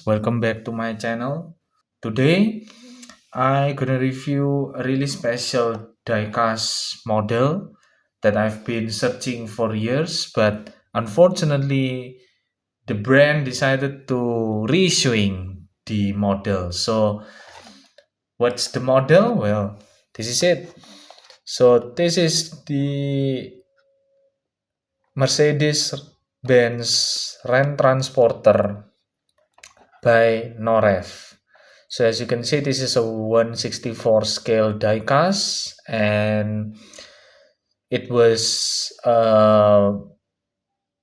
welcome back to my channel. Today I gonna review a really special diecast model that I've been searching for years, but unfortunately the brand decided to reissuing the model. So what's the model? Well, this is it. So this is the Mercedes-Benz Ren Transporter by Norev. So as you can see, this is a 164 scale diecast, and it was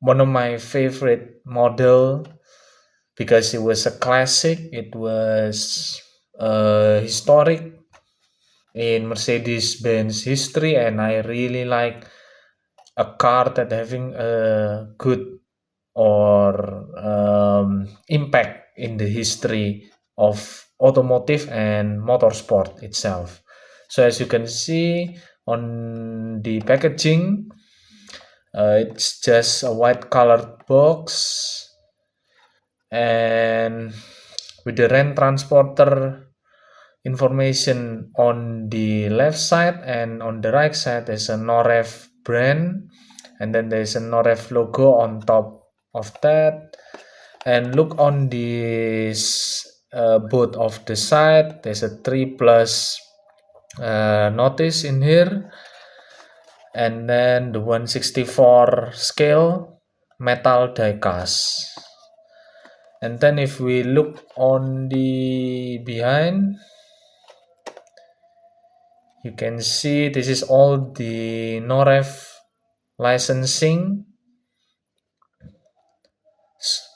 one of my favorite model because it was a classic. It was historic in Mercedes-Benz history, and I really like a car that having a good or impact in the history of automotive and motorsport itself. So as you can see on the packaging, it's just a white colored box, and with the Ren Transporter information on the left side, and on the right side there's a Norev brand, and then there's a Norev logo on top of that. And look on this both of the side, there's a 3 plus notice in here, and then the 164 scale metal diecast. And then if we look on the behind, you can see this is all the Norev licensing.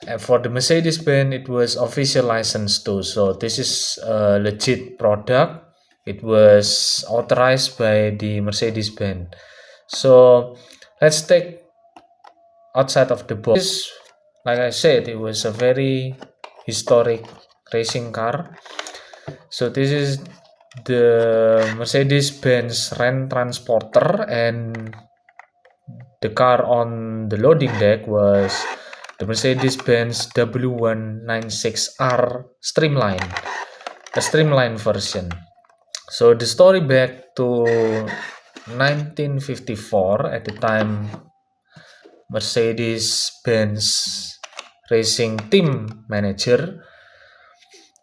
And for the Mercedes-Benz, it was official license too. So this is a legit product. It was authorized by the Mercedes-Benz. So let's take outside of the box. Like I said, it was a very historic racing car. So this is the Mercedes-Benz Ren Transporter, and the car on the loading deck was the Mercedes-Benz W196R Streamline, a streamline version. So the story back to 1954, at the time Mercedes-Benz racing team manager,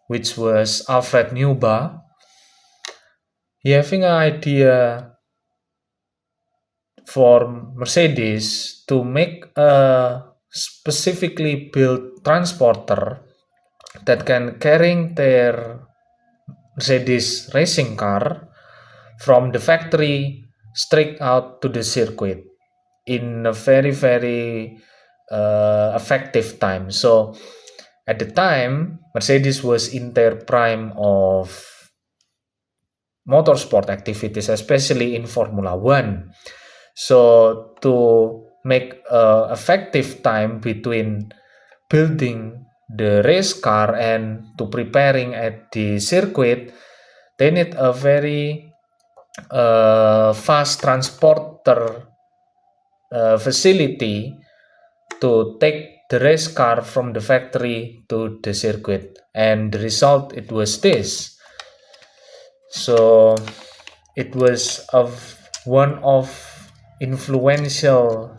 which was Alfred Newba, he having an idea for Mercedes to make a specifically built transporter that can carry their Mercedes racing car from the factory straight out to the circuit in a very effective time. So at the time, Mercedes was in their prime of motorsport activities, especially in Formula One. So to make effective time between building the race car and to preparing at the circuit, they need a very fast transporter facility to take the race car from the factory to the circuit, and the result it was this. So it was one of influential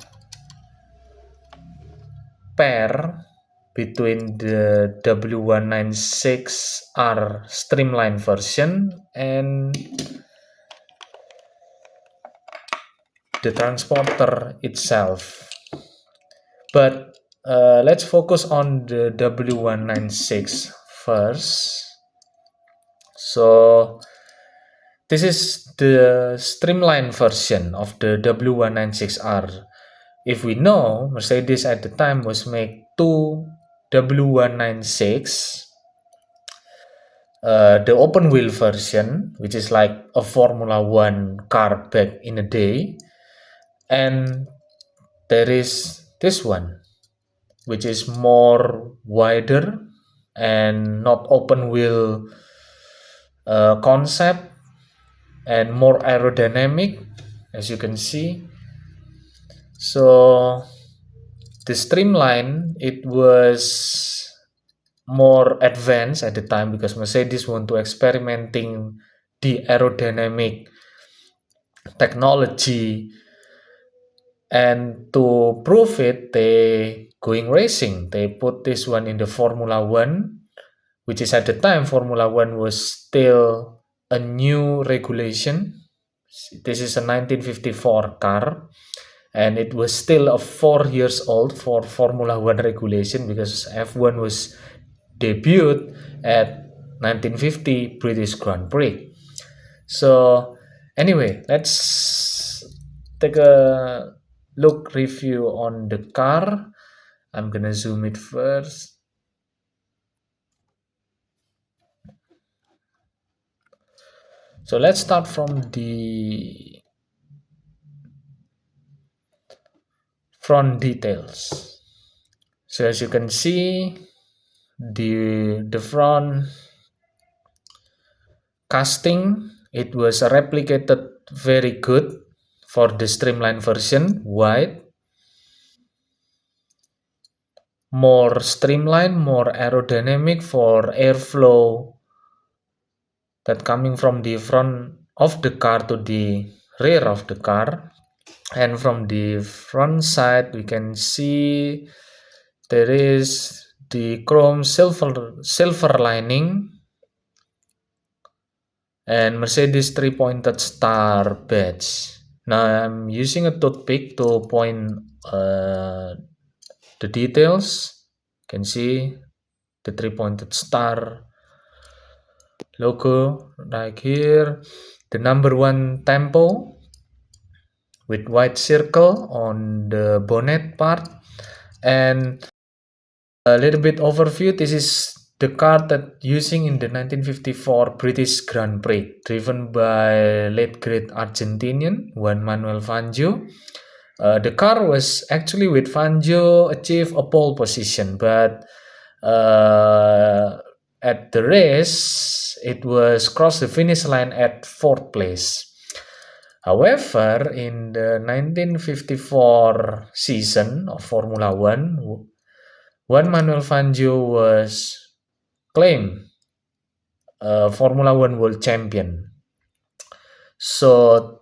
pair between the W196R streamline version and the transporter itself. But let's focus on the W196 first. So this is the streamline version of the W196R. If we know, Mercedes at the time was make two W196, the open wheel version, which is like a Formula One car back in the day, and there is this one, which is more wider and not open wheel concept, and more aerodynamic, as you can see. So the streamline, it was more advanced at the time because Mercedes want to experimenting the aerodynamic technology, and to prove it they going racing. They put this one in the Formula One, which is at the time Formula One was still a new regulation. This is a 1954 car, and it was still a 4 years old for Formula One regulation because F1 was debuted at 1950 British Grand Prix. So anyway, let's take a look review on the car. I'm gonna zoom it first. So let's start from the front details. So as you can see, the front casting, it was replicated very good for the streamline version, wide, more streamlined, more aerodynamic for airflow that coming from the front of the car to the rear of the car. And from the front side we can see there is the chrome silver lining and Mercedes three-pointed star badge. Now I'm using a toothpick to point the details. You can see the three-pointed star logo right here, the number one tempo with white circle on the bonnet part, and a little bit overview. This is the car that using in the 1954 British Grand Prix, driven by late great Argentinian Juan Manuel Fangio. The car was actually with Fangio achieve a pole position, but at the race it was crossed the finish line at 4th place. However, in the 1954 season of Formula One, Juan Manuel Fangio was claimed Formula One world champion. So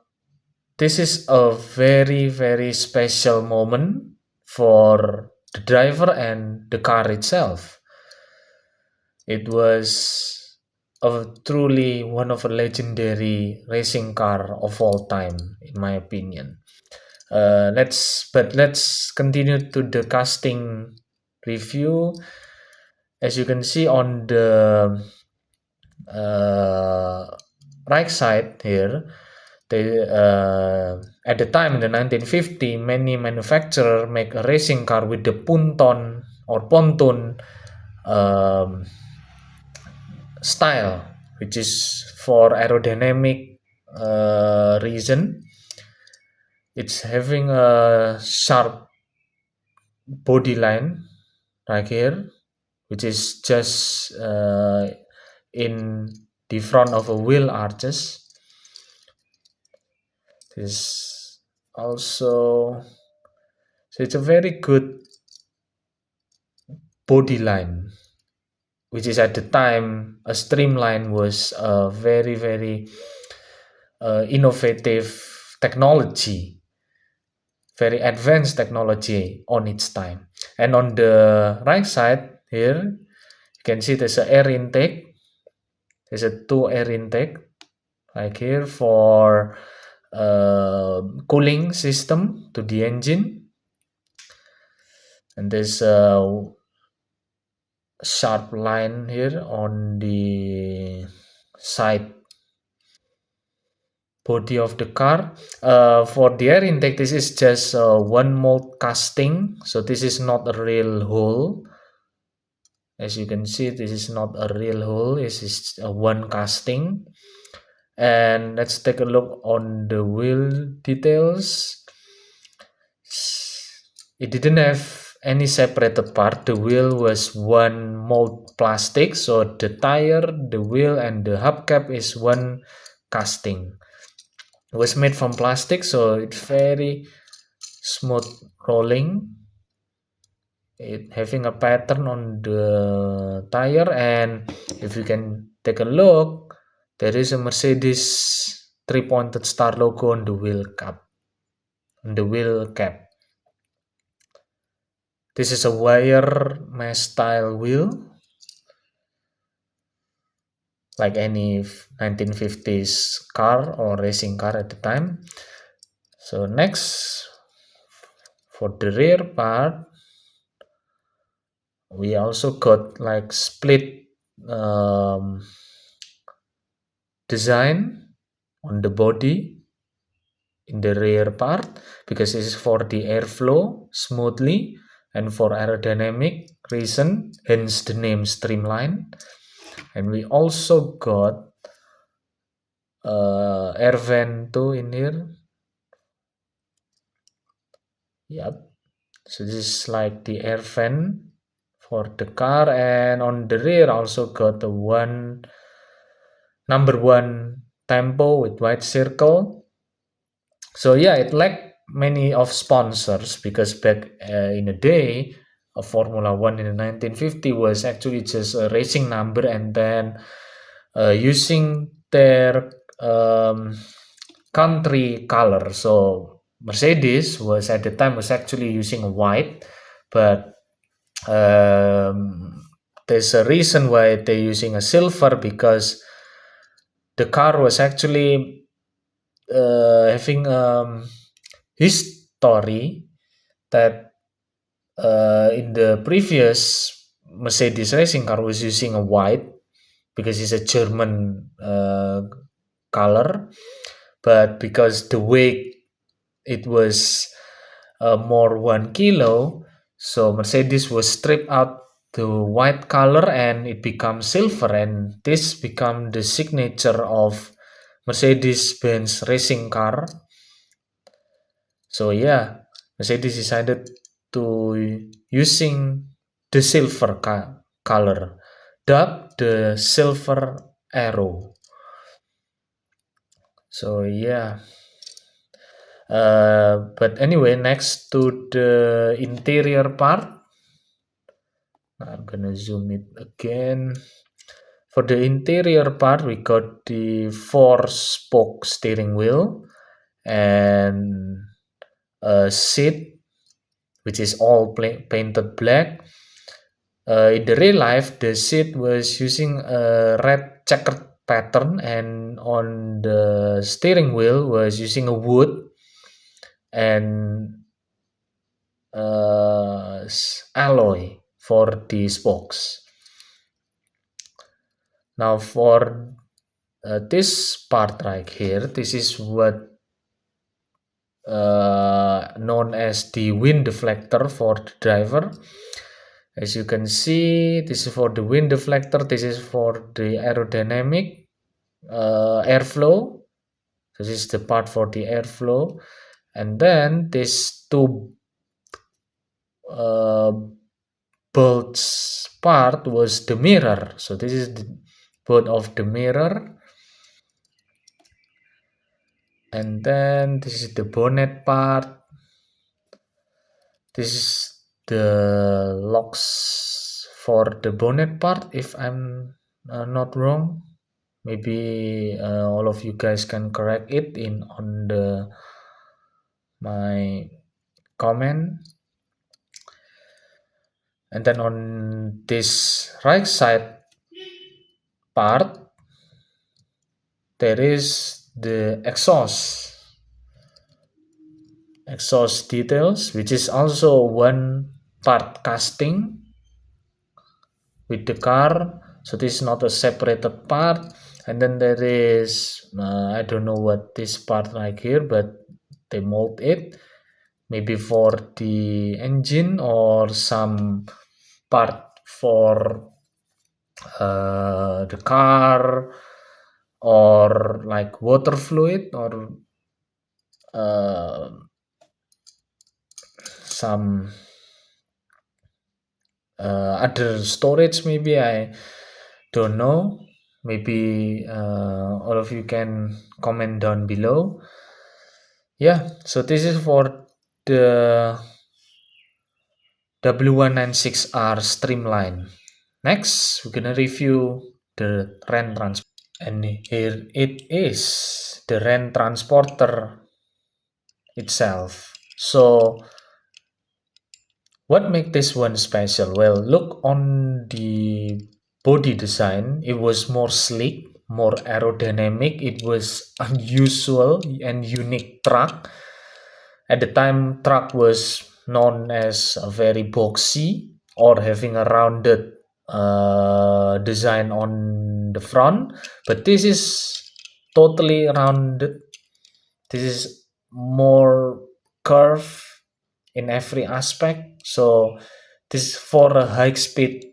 this is a very, very special moment for the driver and the car itself. It was truly one of a legendary racing car of all time, in my opinion. Let's continue to the casting review. As you can see on the right side here, they at the time in the 1950, many manufacturers make a racing car with the punton or pontoon style, which is for aerodynamic reason. It's having a sharp body line right here, which is just in the front of a wheel arches. This also, so it's a very good body line, which is at the time a streamline was a very, very innovative technology, very advanced technology on its time. And on the right side here, you can see there's an air intake. There's a 2 air intake like here for cooling system to the engine, and there's a sharp line here on the side body of the car. For the air intake, this is just one mold casting, so this is not a real hole. As you can see, this is not a real hole, this is one casting. And let's take a look on the wheel details. It didn't have any separated part. The wheel was one mold plastic, so the tire, the wheel, and the hubcap is one casting. It was made from plastic, so it's very smooth rolling. it having a pattern on the tire, and if you can take a look, there is a Mercedes three-pointed star logo on the wheel cap. This is a wire mesh style wheel, like any 1950s car or racing car at the time. So next, for the rear part, we also got like split design on the body in the rear part, because this is for the airflow smoothly and for aerodynamic reason, hence the name Streamline. And we also got air vent too in here. Yep. So this is like the air vent for the car, and on the rear also got the number one tempo with white circle. So yeah, it lacked many of sponsors, because back in the day, Formula One in the 1950 was actually just a racing number, and then using their country color. So Mercedes was at the time was actually using white, but there's a reason why they're using a silver, because the car was actually having history that in the previous Mercedes racing car was using a white, because it's a German color, but because the weight it was more 1 kilo, so Mercedes was stripped out the white color and it becomes silver, and this become the signature of Mercedes-Benz racing car. So yeah, Mercedes decided to using the silver color, dubbed the Silver Arrow. So yeah, but anyway, next to the interior part, I'm gonna zoom it again. For the interior part, we got the 4-spoke steering wheel and a seat which is all painted black. In the real life, the seat was using a red checkered pattern, and on the steering wheel was using a wood and alloy for the spokes. Now for this part right here, this is what known as the wind deflector for the driver. As you can see, this is for the wind deflector, this is for the aerodynamic airflow. This is the part for the airflow, and then this two bolts part was the mirror. So this is the bolt of the mirror, and then this is the bonnet part. This is the locks for the bonnet part, if I'm not wrong. Maybe all of you guys can correct it in on my comment. And then on this right side part, there is the exhaust details, which is also one part casting with the car. So this is not a separated part. And then there is I don't know what this part right here, but they mold it maybe for the engine or some part for the car, or like water fluid, or some other storage, maybe. I don't know. Maybe all of you can comment down below. Yeah, so this is for the W196R Streamline. Next, we're gonna review the RAN transport. And here it is, the RAN transporter itself. So what makes this one special? Well, look on the body design. It was more sleek, more aerodynamic. It was unusual and unique truck. At the time, truck was known as a very boxy or having a rounded design on the front, but this is totally rounded. This is more curve in every aspect. So this is for a high speed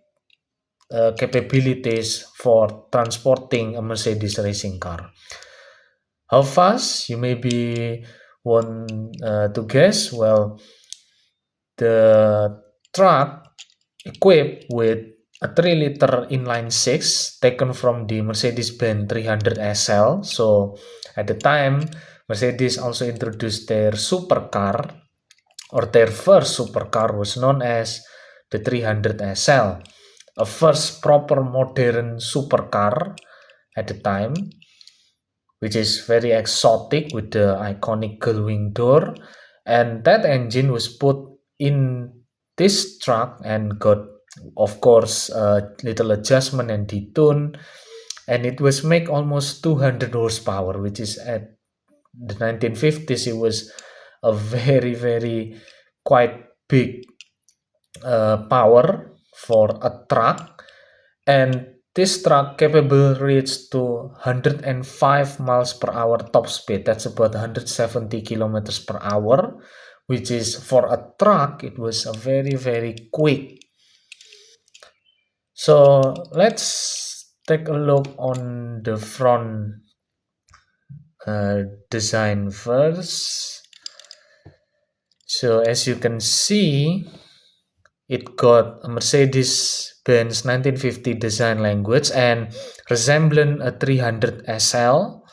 capabilities for transporting a Mercedes racing car. How fast? You maybe want to guess. Well, the truck equipped with a 3-liter inline 6 taken from the Mercedes-Benz 300 SL. So at the time, Mercedes also introduced their supercar, or their first supercar was known as the 300 SL, a first proper modern supercar at the time, which is very exotic with the iconic gull-wing door. And that engine was put in this truck and got, of course, a little adjustment and detune, and it was make almost 200 horsepower, which is at the 1950s, it was a very quite big power for a truck. And this truck capable reach to 105 miles per hour top speed. That's about 170 kilometers per hour, which is, for a truck, it was a very quick. So let's take a look on the front design first. So as you can see, it got a Mercedes-Benz 1950 design language and resembling a 300 SL,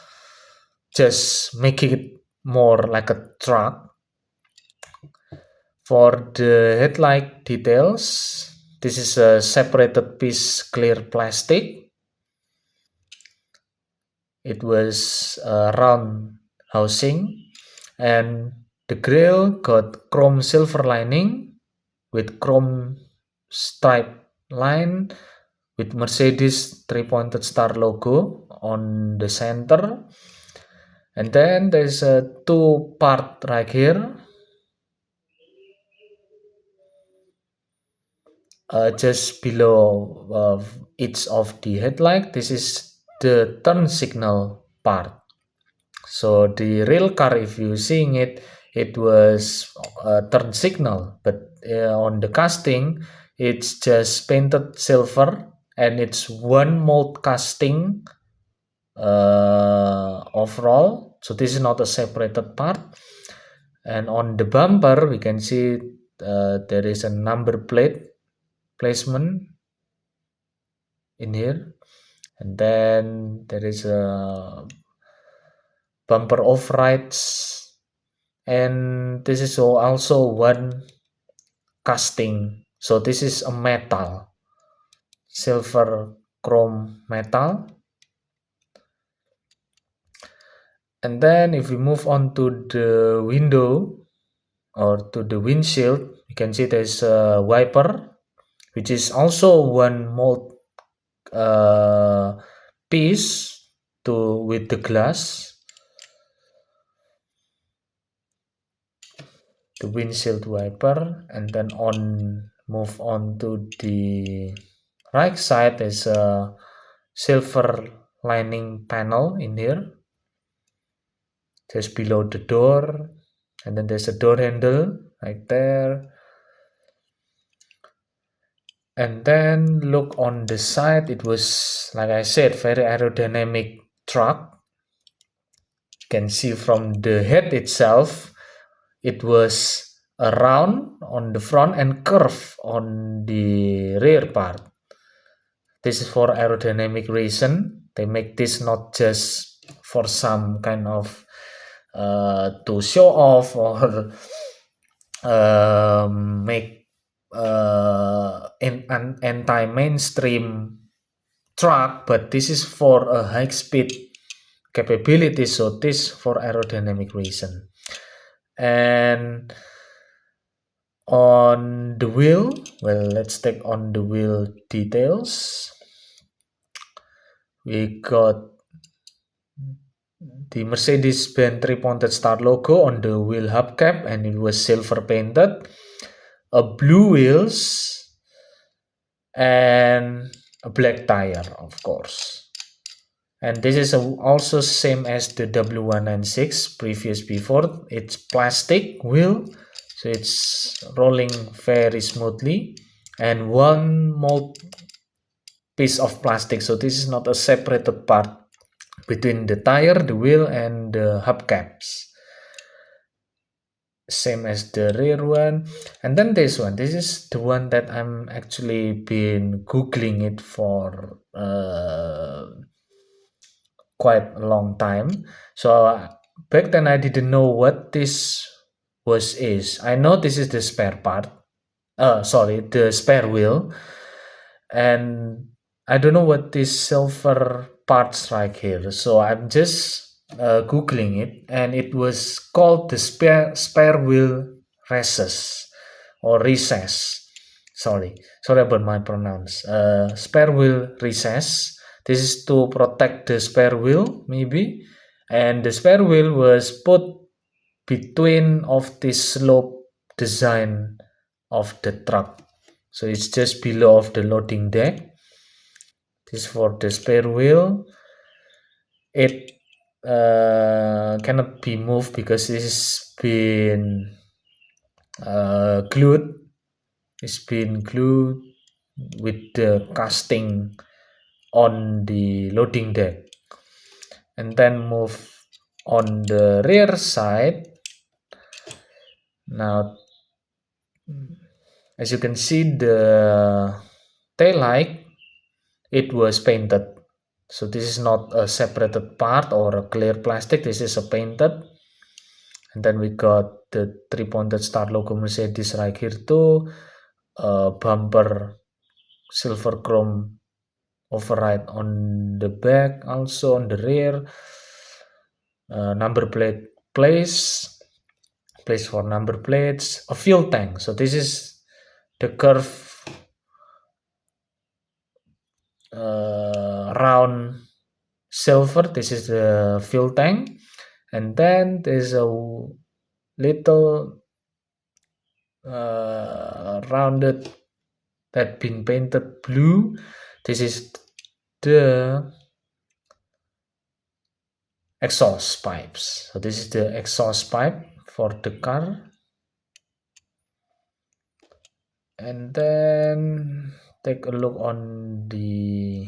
just making it more like a truck. For the headlight details, this is a separated piece clear plastic. It was a round housing, and the grille got chrome silver lining with chrome stripe line with Mercedes 3-pointed star logo on the center. And then there's a two part right here, just below each of the headlight. This is the turn signal part. So the real car, if you seeing it, it was a turn signal, but on the casting, it's just painted silver, and it's one mold casting overall. So this is not a separated part. And on the bumper, we can see there is a number plate placement in here, and then there is a bumper overrides, and this is also one casting. So this is a metal, silver chrome metal. And then if we move on to the window or to the windshield, you can see there's a wiper, which is also one mold piece with the glass, the windshield wiper. And then move on to the right side, there's a silver lining panel in here, just below the door, and then there's a door handle right there. And then look on the side, it was, like I said, very aerodynamic truck. You can see from the head itself, it was a round on the front and curve on the rear part. This is for aerodynamic reason. They make this not just for some kind of to show off or make an anti-mainstream truck, but this is for a high speed capability, so this for aerodynamic reason. And on the wheel, well, let's take on the wheel details. We got the Mercedes-Benz 3-pointed star logo on the wheel hubcap, and it was silver painted. A blue wheels and a black tire, of course. And this is also same as the W196 previous before. It's plastic wheel, so it's rolling very smoothly, and one mold piece of plastic, so this is not a separated part between the tire, the wheel, and the hubcaps, same as the rear one. And then this one, this is the one that I'm actually been googling it for quite a long time. So back then I didn't know what this is. I know this is the spare part, the spare wheel, and I don't know what this silver parts right here. So I'm just googling it, and it was called the spare wheel recess or recess. Sorry about my pronounce. Spare wheel recess. This is to protect the spare wheel, maybe, and the spare wheel was put between of the slope design of the truck, so it's just below of the loading deck. This for the spare wheel. It cannot be moved because this has been glued. It's been glued with the casting on the loading deck. And then move on the rear side. Now, as you can see, the tail light, it was painted. So this is not a separated part or a clear plastic, this is a painted. And then we got the 3-pointed star logo Mercedes right here too. Bumper silver chrome override on the back, also on the rear. Number plate place for number plates. A fuel tank, so this is the curve round silver. This is the fuel tank, and then there's a little rounded that been painted blue. This is the exhaust pipes. So this is the exhaust pipe for the car. And then take a look on the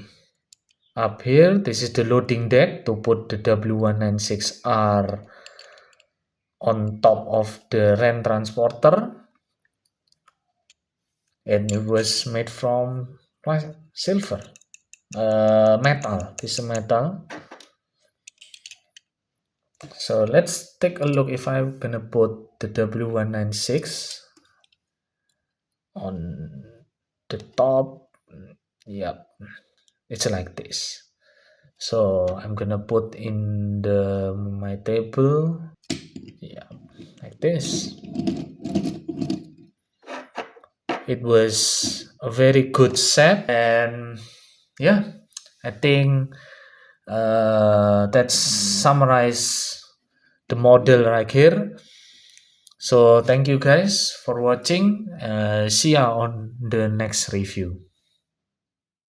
up here. This is the loading deck to put the W196R on top of the Ram transporter, and it was made from silver metal. This is metal. So let's take a look if I'm gonna put the W196 on the top. Yep, it's like this. So I'm gonna put in my table, yeah, like this. It was a very good set, and yeah, I think that's summarize the model right here. So thank you guys for watching. See ya on the next review.